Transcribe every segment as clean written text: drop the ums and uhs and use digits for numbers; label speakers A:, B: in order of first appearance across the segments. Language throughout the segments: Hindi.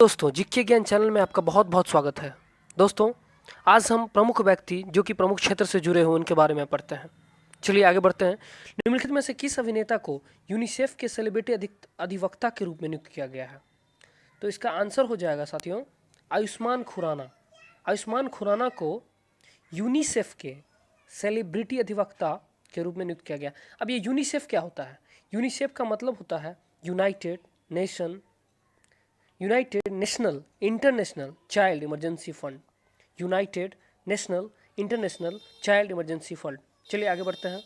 A: दोस्तों, जीके ज्ञान चैनल में आपका बहुत बहुत स्वागत है। दोस्तों, आज हम प्रमुख व्यक्ति जो कि प्रमुख क्षेत्र से जुड़े हुए उनके बारे में पढ़ते हैं। चलिए आगे बढ़ते हैं। निम्नलिखित में से किस अभिनेता को यूनिसेफ के सेलिब्रिटी अधिवक्ता के रूप में नियुक्त किया गया है? तो इसका आंसर हो जाएगा साथियों, आयुष्मान खुराना। आयुष्मान खुराना को यूनिसेफ के सेलिब्रिटी अधिवक्ता के रूप में नियुक्त किया गया। अब ये यूनिसेफ क्या होता है? यूनिसेफ का मतलब होता है United national international child emergency fund. United national international child emergency fund. चलिए आगे बढ़ते हैं।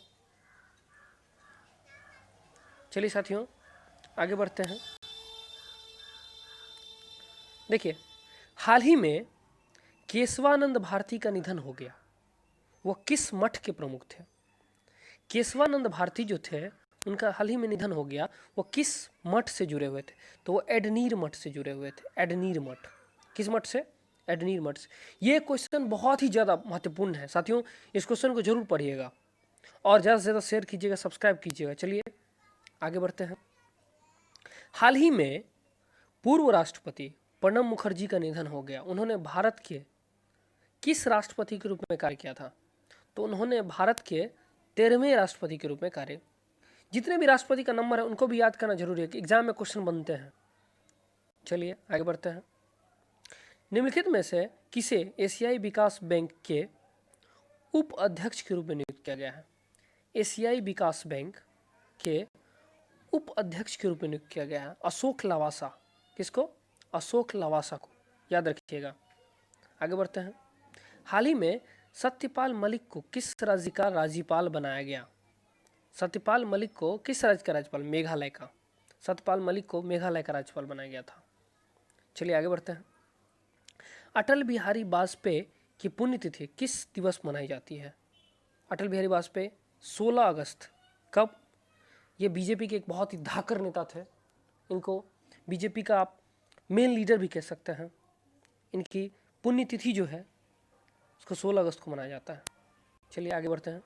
A: चलिए साथियों आगे बढ़ते हैं। देखिए, हाल ही में केशवानंद भारती का निधन हो गया। वो किस मठ के प्रमुख थे? केशवानंद भारती जो थे उनका हाल ही में निधन हो गया। वो किस मठ से जुड़े हुए थे? तो वो एडनीर मठ से जुड़े हुए थे। एडनीर मठ। किस मठ से? एडनीर मठ से। ये क्वेश्चन बहुत ही ज़्यादा महत्वपूर्ण है साथियों, इस क्वेश्चन को जरूर पढ़िएगा और ज़्यादा से ज़्यादा शेयर कीजिएगा, सब्सक्राइब कीजिएगा। चलिए आगे बढ़ते हैं। हाल ही में पूर्व राष्ट्रपति प्रणब मुखर्जी का निधन हो गया। उन्होंने भारत के किस राष्ट्रपति के रूप में कार्य किया था? तो उन्होंने भारत के 13वें राष्ट्रपति के रूप में कार्य। जितने भी राष्ट्रपति का नंबर है उनको भी याद करना जरूरी है कि एग्जाम में क्वेश्चन बनते हैं। चलिए आगे बढ़ते हैं। निम्नलिखित में से किसे एशियाई विकास बैंक के उप अध्यक्ष के रूप में नियुक्त किया गया है? एशियाई विकास बैंक के उप अध्यक्ष के रूप में नियुक्त किया गया है अशोक लवासा। किसको? अशोक लवासा को, याद रखिएगा। आगे बढ़ते हैं। हाल ही में सत्यपाल मलिक को किस राज्य का राज्यपाल बनाया गया? सत्यपाल मलिक को किस राज्य का राज्यपाल? मेघालय का। सत्यपाल मलिक को मेघालय का राज्यपाल बनाया गया था। चलिए आगे बढ़ते हैं। अटल बिहारी वाजपेयी की पुण्यतिथि किस दिवस मनाई जाती है? अटल बिहारी वाजपेयी 16 अगस्त। कब? ये बीजेपी के एक बहुत ही धाकड़ नेता थे। इनको बीजेपी का आप मेन लीडर भी कह सकते हैं। इनकी पुण्यतिथि जो है उसको 16 अगस्त को मनाया जाता है। चलिए आगे बढ़ते हैं।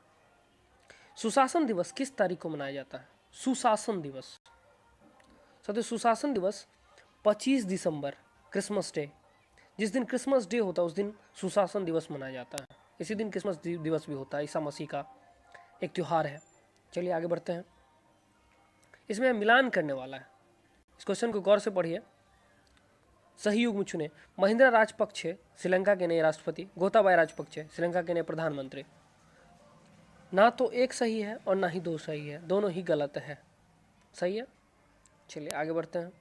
A: सुशासन दिवस किस तारीख को मनाया जाता है? सुशासन दिवस। साथियों, सुशासन दिवस 25 दिसंबर, क्रिसमस डे। जिस दिन क्रिसमस डे होता है उस दिन सुशासन दिवस मनाया जाता है। इसी दिन क्रिसमस दिवस भी होता है। ईसा मसीह का एक त्यौहार है। चलिए आगे बढ़ते हैं। इसमें मिलान करने वाला है। इस क्वेश्चन को गौर से पढ़िए। सही युग में चुने। महिंद्रा राजपक्षे श्रीलंका के नए राष्ट्रपति, गोताबाया राजपक्षे श्रीलंका के नए प्रधानमंत्री। ना तो एक सही है और ना ही दो सही है, दोनों ही गलत है। सही है। चलिए आगे बढ़ते हैं।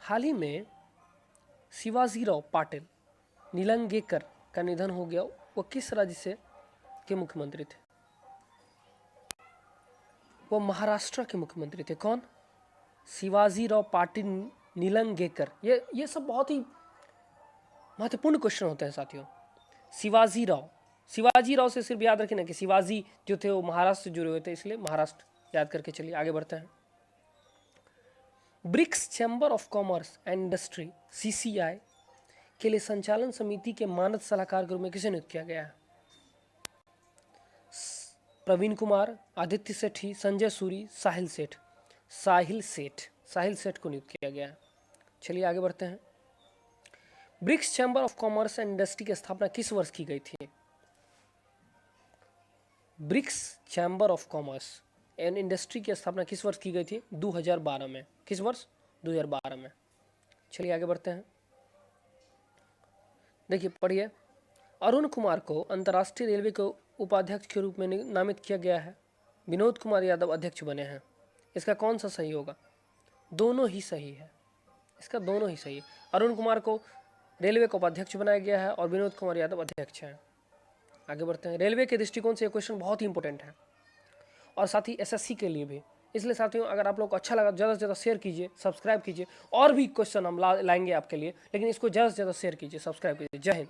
A: हाल ही में शिवाजीराव पाटिल निलंगेकर का निधन हो गया। वो किस राज्य से के मुख्यमंत्री थे? वो महाराष्ट्र के मुख्यमंत्री थे। कौन? शिवाजीराव पाटिल निलंगेकर। ये सब बहुत ही महत्वपूर्ण क्वेश्चन होते हैं साथियों। शिवाजीराव से सिर्फ याद रखना कि शिवाजी जो थे वो महाराष्ट्र से जुड़े हुए थे, इसलिए महाराष्ट्र याद करके चलिए आगे बढ़ते हैं। BRICS chamber of commerce and industry (CCI) के लिए संचालन समिति के मानद सलाहकार के रूप में किसे नियुक्त किया गया है? प्रवीण कुमार, आदित्य सेठी, संजय सूरी, साहिल सेठ को नियुक्त किया गया है। चलिए आगे बढ़ते हैं। BRICS chamber of commerce and industry की स्थापना किस वर्ष की गई थी? BRICS chamber of commerce and industry की स्थापना किस वर्ष की गई थी? 2012 में। किस वर्ष? 2012 में। चलिए आगे बढ़ते हैं। देखिए पढ़िए। अरुण कुमार को अंतर्राष्ट्रीय रेलवे के उपाध्यक्ष के रूप में नामित किया गया है। विनोद कुमार यादव अध्यक्ष बने हैं। इसका कौन सा सही होगा? दोनों ही सही है। इसका दोनों ही सही है। अरुण कुमार को रेलवे का उपाध्यक्ष बनाया गया है और विनोद कुमार यादव अध्यक्ष हैं। आगे बढ़ते हैं। रेलवे के दृष्टिकोण से ये क्वेश्चन बहुत ही इंपॉर्टेंट है और साथ ही SSC के लिए भी। इसलिए साथियों, अगर आप लोग को अच्छा लगा ज़्यादा से ज़्यादा शेयर कीजिए, सब्सक्राइब कीजिए। और भी क्वेश्चन हम लाएंगे आपके लिए, लेकिन इसको ज़्यादा से ज़्यादा शेयर कीजिए, सब्सक्राइब कीजिए। जय हिंद।